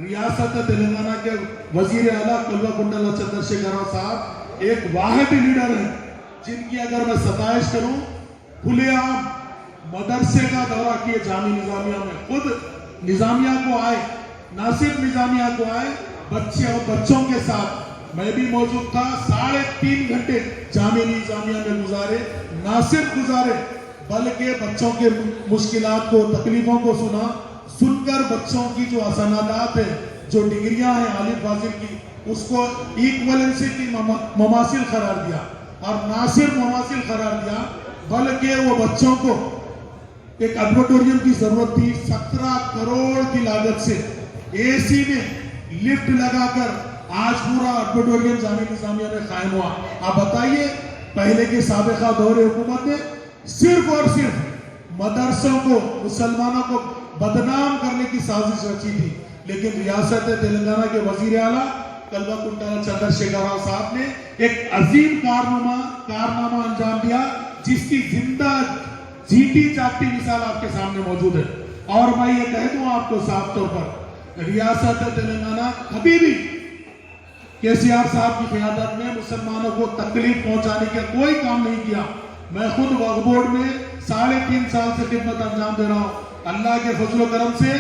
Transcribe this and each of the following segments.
ریاست تلنگانہ کے وزیر اعلیٰ کلوا چندر شیکھر راؤ صاحب ایک واحد لیڈر ہیں جن کی اگر میں ستائش کروں، کھلے عام مدرسے کا دورہ کیے جامعہ نظامیہ میں، خود نظامیہ کو آئے، نہ صرف نظامیہ کو آئے، بچے اور بچوں کے ساتھ میں بھی موجود تھا، 3.5 گھنٹے جامعہ نظامیہ میں گزارے، نہ صرف گزارے بلکہ بچوں کے مشکلات کو، تکلیفوں کو سن کر بچوں کی جو اسنادات ہیں، جو ڈگریاں ہیں عالی فاضل کی، اس کو ایکویلنسی کی مماثل قرار دیا، اور نہ صرف مماثل قرار دیا بلکہ وہ بچوں کو ایک ایڈوٹوریم کی ضرورت تھی، 17 کروڑ کی لاگت سے اے سی میں لفٹ لگا کر آج پورا ایڈوٹوریم جامعہ نظامیہ میں قائم ہوا۔ آپ بتائیے، پہلے کے سابقہ دور حکومت نے صرف اور صرف مدرسوں کو، مسلمانوں کو بدنام کرنے کی سازش رچی تھی، لیکن ریاست تلنگانہ کے وزیر اعلیٰ کلوا چندر شیکھر راؤ صاحب نے ایک عظیم کارنامہ انجام دیا، جس کی زندہ جیتی جاگتی مثال آپ کے سامنے موجود ہے۔ اور میں یہ کہہ دوں آپ کو صاف طور پر، ریاست تلنگانہ کبھی بھی کے سی آر صاحب کی قیادت میں مسلمانوں کو تکلیف پہنچانے کا کوئی کام نہیں کیا۔ میں خود وقف بورڈ میں 3.5 سال سے خدمت انجام دے رہا ہوں۔ اللہ کے فضل و کرم سے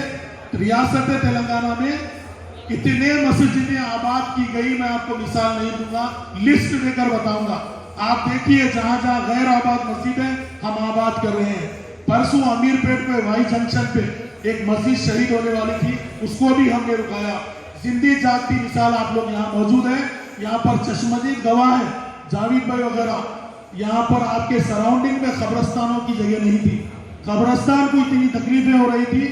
ریاست تلنگانہ میں اتنے مسجدیں آباد کی گئی، میں آپ کو مثال نہیں دوں گا، لسٹ دے کر بتاؤں گا۔ آپ دیکھیے جہاں جہاں غیر آباد مسجدیں ہم آباد کر رہے ہیں۔ پرسوں امیر پیٹ پہ وائی جنکشن پہ ایک مسجد شہید ہونے والی تھی، اس کو بھی ہم نے رکایا۔ زندگی جاگتی مثال آپ لوگ یہاں موجود ہیں، یہاں پر چشمدید گواہ ہیں، جاوید بھائی وغیرہ۔ یہاں پر آپ کے سراؤنڈنگ میں قبرستانوں کی جگہ نہیں تھی، قبرستان کو اتنی تکلیفیں ہو رہی تھی،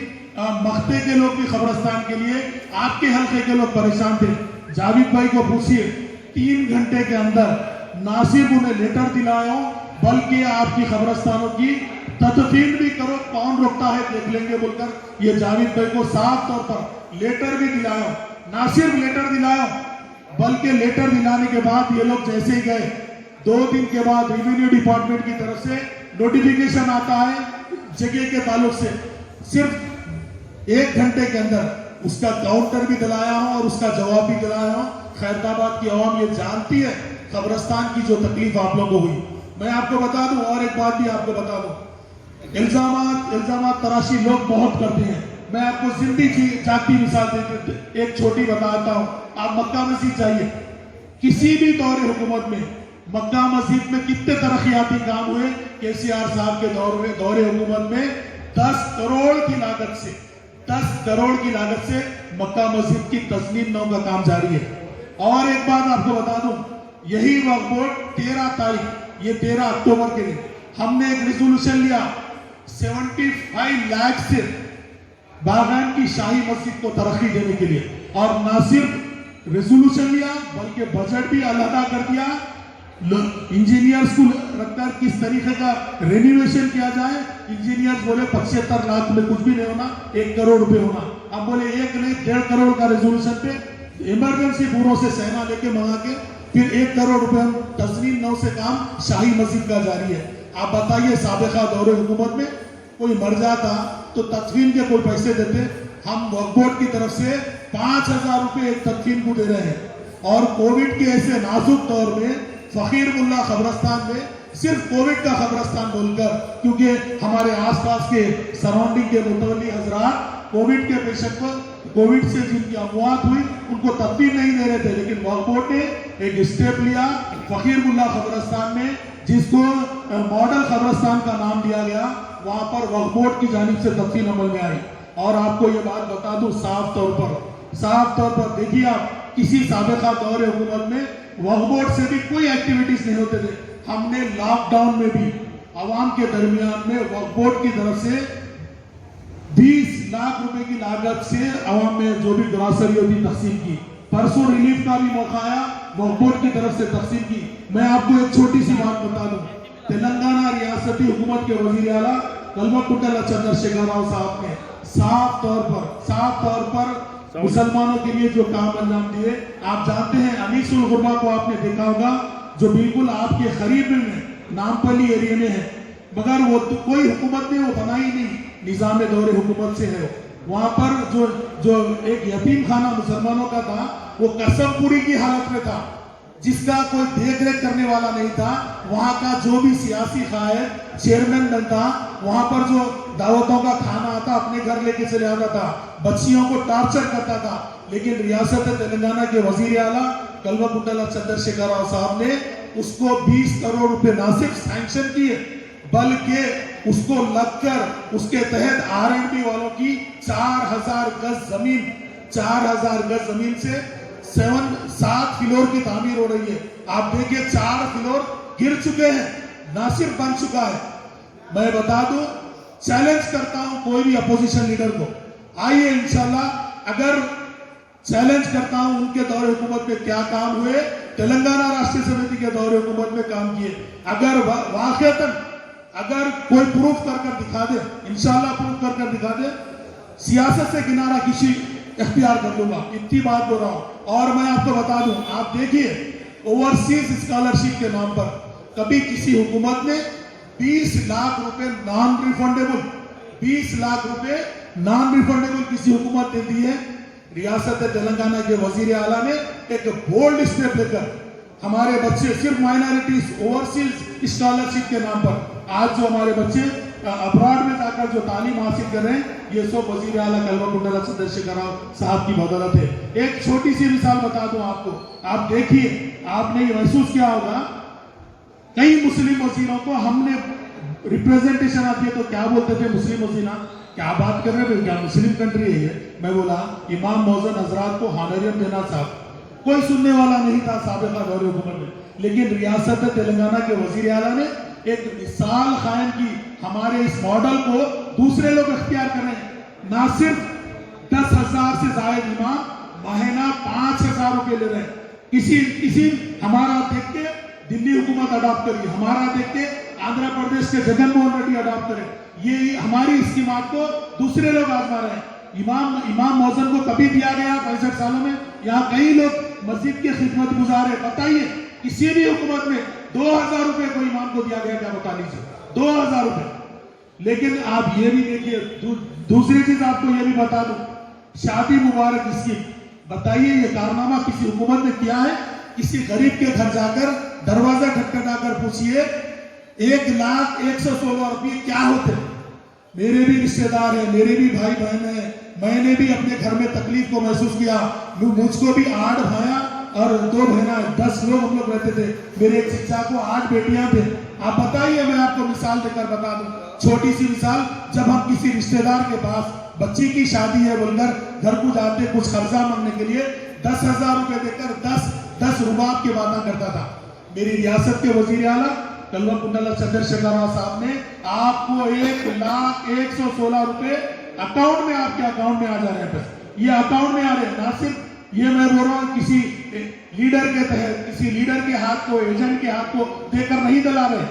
مختے کے لوگ بھی قبرستان کے لیے، آپ کے حلقے کے لوگ پریشان تھے۔ جاوید بھائی کو پوچھئے، 3 گھنٹے کے اندر نہ صرف انہیں لیٹر دلایا ہوں بلکہ آپ کی قبرستانوں کی تدفین بھی کرو، کون روکتا ہے دیکھ لیں گے بول کر یہ جاوید بھائی کو صاف طور پر لیٹر بھی دلایا ہوں۔ نہ صرف لیٹر دلایا بلکہ لیٹر دلانے کے بعد یہ لوگ جیسے ہی گئے، 2 دن کے بعد ریونیو ڈپارٹمنٹ کی طرف سے نوٹیفیکیشن آتا ہے جگہ کے تعلق سے، صرف 1 گھنٹے کے اندر اس کا کاؤنٹر بھی دلایا ہوں اور اس کا جواب بھی دلایا ہوں۔ خیرآباد کی عوام یہ جانتی ہے قبرستان کی جو تکلیف آپ لوگوں کو ہوئی۔ میں آپ کو بتا دوں، اور ایک بات بھی آپ کو بتا دوں، الزامات تراشی لوگ بہت کرتے ہیں۔ میں آپ کو زندگی جاگتی مثال دیتے ایک چھوٹی بتاتا ہوں۔ آپ مکہ مسجد جائیے، کسی بھی دور حکومت میں مکہ مسجد میں کتنے ترقیاتی کام ہوئے؟ کے سی آر صاحب کے دور حکومت میں 10 کروڑ کی لاگت سے مکہ مسجد کی تزمین نو کا کام جاری ہے۔ اور ایک بات آپ کو بتا دوں، یہی وقف بورڈ 13 تاریخ، یہ 13 اکتوبر کے لیے ہم نے ایک ریزولوشن لیا 75 لاکھ سے باغان کی شاہی مسجد کو ترقی دینے کے لیے، اور نہ صرف ریزولوشن لیا بلکہ بجٹ بھی علیحدہ کر دیا، انجینئرز کو رکھ کر کس طریقے کا رینیویشن کیا جائے۔ انجینئرز بولے 75 لاکھ میں کچھ بھی نہیں ہونا، 1 کروڑ روپے ہونا۔ اب بولے 1 نہیں 1.5 کروڑ کا ریزولوشن پہ ایمرجنسی بورو سے سہنا لے کے منگا کے پھر 1 کروڑ روپے ہم تزمین نو سے کام شاہی مسجد کا جاری ہے۔ آپ بتائیے صابقہ دور حکومت میں کوئی مر جاتا تو تدفین کے کوئی پیسے دیتے؟ ہم وقف بورڈ کی طرف سے 5,000 روپے ایک تدفین کو دے رہے ہیں۔ اور کووڈ کے ایسے نازک دور میں فقیر ملا قبرستان میں صرف کووڈ کا قبرستان بول کر، کیونکہ ہمارے آس پاس کے سراؤنڈنگ کے متولی حضرات کووڈ کے پیشنٹ کو، کووڈ سے جن کی اموات ہوئی ان کو تدفین نہیں دے رہے تھے، لیکن وقف بورڈ نے ایک اسٹیپ لیا فقیر ملا قبرستان میں، جس کو ماڈل قبرستان کا نام دیا گیا، وہاں پر وقف بورڈ کی جانب سے تدفین عمل میں آئی۔ اور آپ کو یہ بات بتا دوں صاف طور پر دیکھیے، آپ کسی سابقہ دور حکومت میں وقف بورڈ سے بھی کوئی ایکٹیویٹیز نہیں ہوتے تھے۔ ہم نے لاک ڈاؤن میں بھی عوام کے درمیان میں وقف بورڈ کی طرف سے 20 لاکھ روپے کی لاگت سے عوام میں جو بھی گراسری ہوتی تقسیم کی۔ پرسوں ریلیف کا بھی موقع آیا، وقف بورڈ کی طرف سے تقسیم کی۔ میں آپ کو ایک چھوٹی سی بات بتا دوں، تلنگانہ ریاستی حکومت کے وزیر اعلیٰ کلوا چندر شیکھر راؤ صاحب نے صاف طور پر مسلمانوں کے لیے جو کام انجام دیے۔ آپ جانتے ہیں انیس الغربا کو آپ نے دیکھا ہوگا، جو بالکل آپ کے قریب میں نامپلی ایریے میں ہے، مگر وہ کوئی حکومت نے وہ بنائی نہیں، نظام دور حکومت سے ہے۔ वहां पर जो एक यतीम खाना मुसलमानों का था वो कसमपुरी की हालत में था, जिसका कोई देख रेख करने वाला नहीं था। वहां का जो भी सियासी कायद चेयरमैन बनता, वहां पर जो दावतों का खाना आता अपने घर लेके चले आता था, बच्चियों को टॉर्चर करता था। लेकिन रियासत तेलंगाना के वजीर आला कल्वकुंतला चंद्रशेखर राव साहब ने उसको 20 करोड़ रुपए ना सिर्फ सैंक्शन किए, बल्कि उसको लगकर उसके तहत R&B वालों की 4000 गज जमीन, 4000 गज जमीन से 7 फ्लोर की तामीर हो रही है। आप देखिए 4 फ्लोर गिर चुके हैं, ना सिर्फ बन चुका है। मैं बता दूं, चैलेंज करता हूं कोई भी अपोजिशन लीडर को, आइए इंशाल्लाह, अगर चैलेंज करता हूं उनके दौरे हुकूमत में क्या काम हुए, तेलंगाना राष्ट्रीय समिति के दौरे हुकूमत में काम किए, अगर वाकईतन अगर कोई प्रूफ कर दिखा दे, इंशाल्लाह प्रूफ कर दिखा दे, सियासत से किनारा किसी इख्तियार कर लूंगा, इतनी बात बोल रहा हूं। और मैं आपको बता दूं, आप देखिए ओवरसीज स्कॉलरशिप के नाम पर कभी किसी हुकूमत ने 20 लाख रुपए नॉन रिफंडेबल, 20 लाख रुपए नॉन रिफंडेबल किसी हुकूमत ने दी है? रियासत तेलंगाना के वजीर आला ने एक बोल्ड स्टेप लेकर हमारे बच्चे सिर्फ माइनॉरिटीज ओवरसीज स्कॉलरशिप के नाम पर आज जो हमारे बच्चे अब्रॉड में जाकर जो तालीम हासिल कर रहे हैं, ये सब वजीर आला कल्वकुंतला चंद्रशेखर राव साहब की बदौलत है। एक छोटी सी मिसाल बता दूं आपको, आप देखिए, आपने ये महसूस किया होगा, कई मुस्लिम वजीरों को हमने रिप्रेजेंटेशन आती है तो क्या बोलते थे, मुस्लिम वजीरा क्या बात कर रहे थे, क्या मुस्लिम कंट्री है ये? मैं बोला इमाम मौजन हजरात को हानरियत देना साहब, कोई सुनने वाला नहीं था साबिका दौरे हुकूमत में। लेकिन रियासत तेलंगाना के वजीर आला ने एक मिसाल कायम की, हमारे इस मॉडल को दूसरे लोग इख्तियार कर रहे हैं। ना सिर्फ 10,000 से ज्यादा इमाम महीना 5,000 रुपए ले रहे हैं। किसी हमारा देख के दिल्ली हुकूमत अडॉप्ट करी, हमारा देख के आंध्र प्रदेश के जगन मोहन रेड्डी अडॉप्ट करे, ये हमारी स्कीमात को दूसरे लोग आजमा रहे हैं। इमाम मौजन को कभी दिया गया 65 सालों में? यहाँ कई लोग मस्जिद की खिदमत गुजार है, बताइए किसी भी हुकूमत में 2000 रुपए को इमाम को दिया गया क्या? बता लीजिए, 2000 रुपए। लेकिन आप ये भी देखिए, दूसरी चीज आपको ये भी बता दूं, शादी मुबारक स्कीम, बताइए ये कारनामा किसी हुकूमत ने किया है? किसी गरीब के घर जाकर दरवाजा खटखटाकर पूछिए 1,01,16 रुपये क्या होते? मेरे भी रिश्तेदार हैं, मेरे भी भाई बहन हैं, मैंने भी अपने घर में तकलीफ को महसूस किया। मुझको भी 8 भाइयां और 2 बहना, 10 लोग हम लोग रहते थे। मेरे एक चचा को 8 बेटियां थे। आप बताइए, मैं आपको मिसाल देकर बता दूं, छोटी सी मिसाल, जब हम किसी रिश्तेदार के पास बच्ची की शादी है बोलकर घर को जाते कुछ कर्जा मांगने के लिए 10,000 रुपए देकर 10 रुबाब की बातें करता था। मेरी रियासत के वजीर आला कल्वकुंतला चंद्रशेखर राव साहब ने आपको 1,01,16 रुपए अकाउंट में, आपके अकाउंट में आ जा रहे हैं। ये अकाउंट में आ रहे हैं, ना सिर्फ ये मैं बोल रहा हूं किसी लीडर के तहत, किसी लीडर के हाथ को, एजेंट के हाथ को देकर नहीं दिला रहे।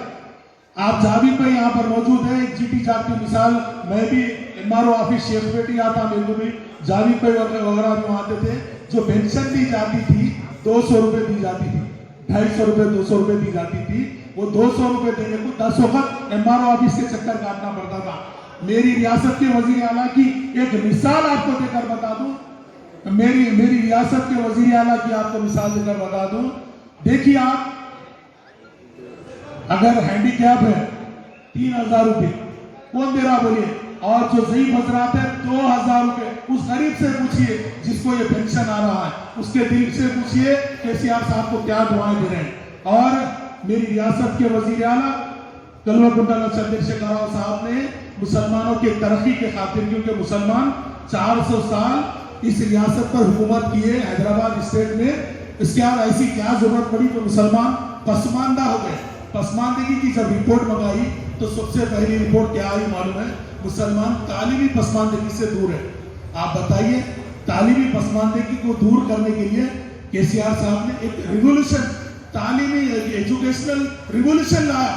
आप जावी पे यहाँ पर मौजूद है, एक जीटी जाती मिसाल, मैं भी MRO ऑफिस शेखपेटी आता, मेरे को भी जावी पे वगैरह भी आते थे। जो पेंशन दी जाती थी 200 रुपए दी जाती थी, 250 रुपए 200 रुपए दी जाती थी। वो 200 रुपए देने को 10 वक्त MRO ऑफिस के चक्कर काटना पड़ता था। मेरी रियासत के वजीर आला की एक मिसाल आपको देकर बता दूं, मेरी रियासत के वजीर आला की आपको मिसाल देकर बता दूं, देखिए आप अगर हैंडीकैप है 3,000 रुपए कौन दे रहा बोलिए, और जो ज़ईफ हजरात है 2,000 रुपए। उस गरीब से पूछिए जिसको ये पेंशन आ रहा है, उसके दिल से पूछिए केसीआर साहब को क्या दुआएं दे रहे हैं। और मेरी रियासत के वजीर आला कल्वकुंतला चंद्रशेखर राव साहब ने मुसलमानों की तरक्की के खातिर, क्योंकि मुसलमान 400 साल इस रियासत पर हुकूमत किए हैदराबाद स्टेट में, इसके बाद ऐसी क्या जरूरत पड़ी तो मुसलमान पसमानदा हो गए। पसमानदगी की जब रिपोर्ट मंगाई तो सबसे पहली रिपोर्ट क्या आई मालूम है? मुसलमान तालीमी पसमानदगी से दूर है। आप बताइए, तालीमी पसमानदगी को दूर करने के लिए केसीआर साहब ने एक रिवोल्यूशन, तालीमी एजुकेशनल रिवोल्यूशन लाया।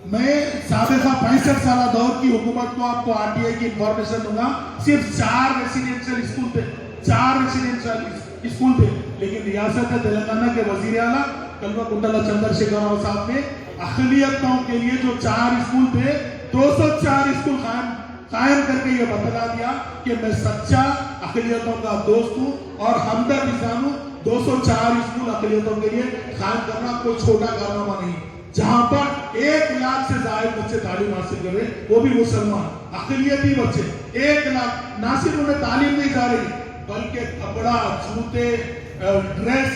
मैं साबिका 65 साल दौर की हुकूमत को आपको RTI की इंफॉर्मेशन दूंगा, सिर्फ 4 रेसिडेंशियल स्कूल थे, 4 रेसिडेंशियल स्कूल थे। लेकिन रियासत तेलंगाना के वजीर आला कल्वकुंतला चंद्रशेखर राव साहब ने अक़लियतों के लिए जो 4 स्कूल थे, 204 स्कूल कायम करके ये बतला दिया कि मैं सच्चा अक़लियतों का दोस्त हूँ और हमदर्द इंसान हूँ। 204 स्कूल अक़लियतों के लिए कायम करना कोई छोटा कारनामा नहीं, जहां पर 1 लाख से ज्यादा बच्चे तालीम हासिल कर रहे हैं, वो भी मुसलमान अक़लियती बच्चे। 1 लाख ना सिर्फ उन्हें तालीम नहीं जा रही, बल्कि कपड़ा, जूते, ड्रेस,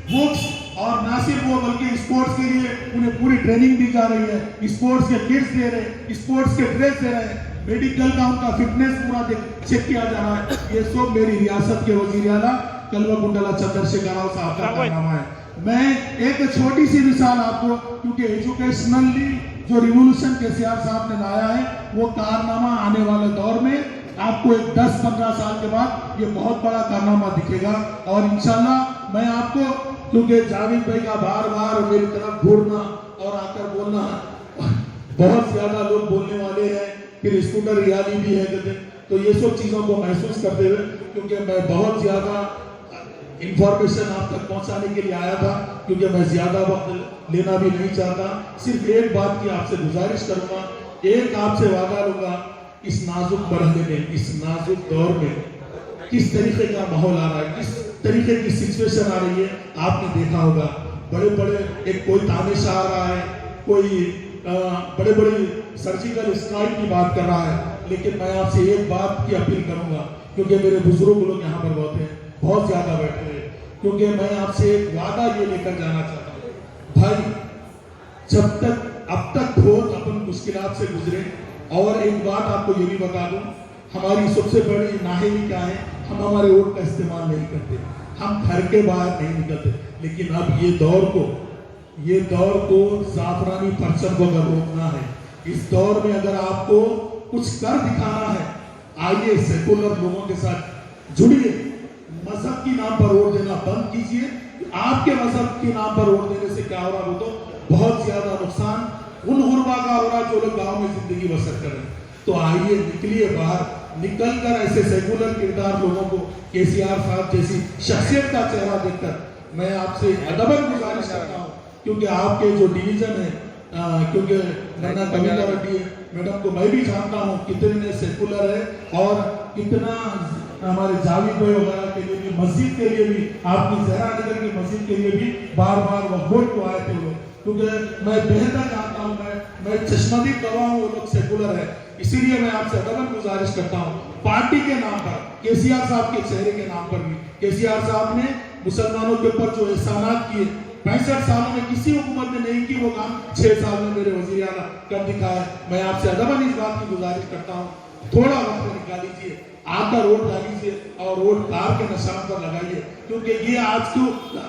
बुक्स, और ना सिर्फ वो बल्कि स्पोर्ट्स के लिए उन्हें पूरी ट्रेनिंग दी जा रही है। स्पोर्ट्स के किट्स दे रहे हैं, स्पोर्ट्स के ड्रेस दे रहे हैं, मेडिकल का उनका फिटनेस पूरा चेक किया जा रहा है। ये सब मेरी रियासत के वजीर आला कल्वाकुंडला चंद्रशेखर राव साहब का कारनामा है। मैं एक छोटी सी मिसाल आपको, क्योंकि एजुकेशनली जो रिवोल्यूशन केसीआर साहब ने लाया है वो कारनामा आने वाले दौर में आपको एक 10-15 साल के बाद ये बहुत बड़ा कारनामा दिखेगा। और इंशाल्लाह मैं आपको, क्योंकि जावेद भाई का बार बार मेरी तरफ घूरना और आकर बोलना, बहुत ज्यादा लोग बोलने वाले हैं, फिर स्कूटर रियाली भी है कहते, तो ये सब चीजों को महसूस करते हुए, क्योंकि मैं बहुत ज्यादा इंफॉर्मेशन आप तक पहुंचाने के लिए आया था, क्योंकि मैं ज्यादा वक्त लेना भी नहीं चाहता। सिर्फ एक बात की आपसे गुजारिश करूंगा, एक आपसे वादा लूंगा, इस नाजुक मरहले में, इस नाजुक दौर में किस तरीके का माहौल आ रहा है, किस तरीके की सिचुएशन आ रही है, आपने देखा होगा। बड़े बड़े एक कोई तानिश आ रहा है, कोई बड़े बड़े सर्जिकल स्ट्राइक की बात कर रहा है, लेकिन मैं आपसे एक बात की अपील करूंगा, क्योंकि मेरे बुजुर्ग लोग यहाँ पर बहुत ज्यादा बैठे हैं, क्योंकि मैं आपसे एक वादा ये लेकर जाना चाहता हूँ भाई, जब तक अब तक बहुत अपन मुश्किलात से गुजरे। और एक बात आपको ये भी बता दूं, हमारी सबसे बड़ी नाहिली क्या है, हम हमारे वोट का इस्तेमाल नहीं करते, हम घर के बाहर नहीं निकलते। लेकिन अब ये दौर को जाफरानी परचम को अगर रोकना है, इस दौर में अगर आपको कुछ कर दिखाना है, आइए सेकुलर लोगों के साथ जुड़िए, मजहब के नाम पर वोट देना बंद कीजिए। आपके मजहब के नाम पर वोट देने से क्या हो रहा है, वो तो बहुत ज्यादा नुकसान उन गुरबा का हो रहा है जो लोग गांव में जिंदगी बसर कर रहे हैं। तो आइए निकलिए बाहर, निकल कर ऐसे सेकुलर किरदार लोगों को, केसीआर साहब जैसी शख्सियत का चेहरा देखकर मैं आपसे अदबन गुजारिश करता हूँ, क्योंकि आपके जो डिवीजन है, क्योंकि नैना कविता रेड्डी मैडम को मैं भी जानता हूँ कितने सेकुलर है, और कितना हमारे जावेद भाई वगैरह के लिए भी, मस्जिद के लिए भी, आपकी जहरा नगर की मस्जिद के लिए भी बार बार वोट को आए थे लोग, क्योंकि मैं बेहतर जानता हूँ, मैं चश्मदीद गवाह हूँ, वो लोग सेकुलर है। इसीलिए मैं आपसे अदबन गुजारिश करता हूँ, पार्टी के नाम पर, केसीआर साहब के चेहरे के नाम पर भी, केसीआर साहब ने मुसलमानों के ऊपर जो एहसानात किए 65 सालों में किसी हुकूमत ने नहीं की, वो काम 6 साल में मेरे वजीर आला कर दिखाया। मैं आपसे अदबन इस बात की गुजारिश करता हूँ, थोड़ा वक्त निकाल लीजिए, आकर वोट डालीजिए और वोट कार के निशान पर लगाइए, क्योंकि ये आज को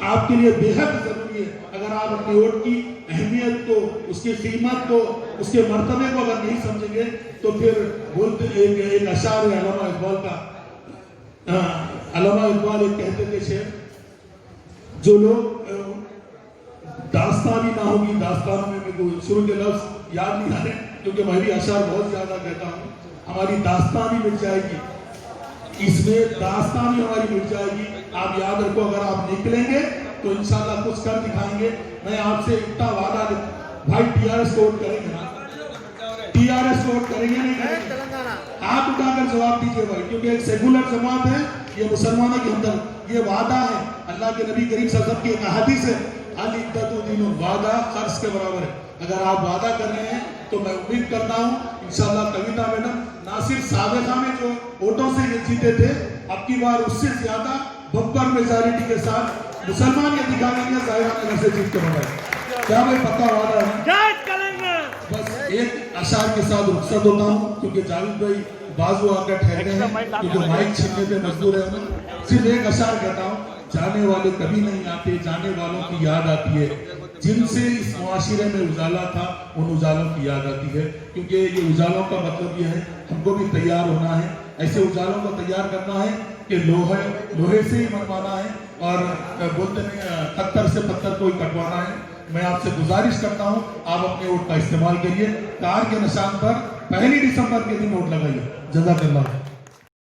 आपके लिए बेहद जरूरी है। अगर आप अपने वोट की अहमियत को, उसकी कीमत को, उसके मर्तबे को अगर नहीं समझेंगे, तो फिर बोलते एक अशार है अल्लामा इकबाल का, अल्लामा इकबाल एक कहते थे शेर, जो लोग दास्तान ही ना होगी, दास्तानों में मेरे को शुरू के लफ्ज याद नहीं आ रहे, क्योंकि मैं भी अशार बहुत ज्यादा कहता हूँ, हमारी दास्तान ही मिट जाएगी, इसमें दास्तान ही हमारी मिट जाएगी। आप याद रखो, अगर आप निकलेंगे तो इंशाल्लाह कुछ कर दिखाएंगे। मैं आपसे इतना वादा, भाई टीआरएस को वोट करेंगे ना, टीआरएस को वोट करेंगे नहीं करेंगे, हाथ उठाकर जवाब दीजिए भाई, क्योंकि एक सेकुलर जमात है, ये मुसलमानों के अंदर ये वादा है, अल्लाह के नबी करीम सल्लल्लाहु अलैहि वसल्लम की एक हदीस है, अल इद्दतु दीनुन, वादा खर्च के बराबर है। अगर आप वादा कर रहे हैं तो मैं उम्मीद करता हूँ इंशाल्लाह कविता मैडम ना सिर्फ साबिका में जो वोटों से ये जीते थे, अब की बार उससे ज्यादा बम्पर मेजॉरिटी के साथ मुसलमान ये दिखाएंगे जाहिर नगर से जीत के बनाए। क्या भाई पक्का वादा है? बस एक अशार के साथ रुखसत होता हूँ, क्योंकि जावेद भाई बाजू आकर ठहरे हैं, क्योंकि माइक छीनने पे मजबूर है हमें। सिर्फ एक अशार कहता हूँ, जाने वाले कभी नहीं आते, जाने वालों की याद आती है, जिनसे इस मुआशिरे में उजाला था उन उजालों की याद आती है। क्योंकि ये उजालों का मतलब ये है, हमको भी तैयार होना है, ऐसे उजालों को तैयार करना है कि लोहे से ही मनवाना है, और बोलते नहीं पत्थर से पत्थर को ही कटवाना है। मैं आपसे गुजारिश करता हूं, आप अपने वोट का इस्तेमाल करिए, कार के निशान पर 1 दिसंबर के दिन वोट लगाइए। जज़ाकल्लाह।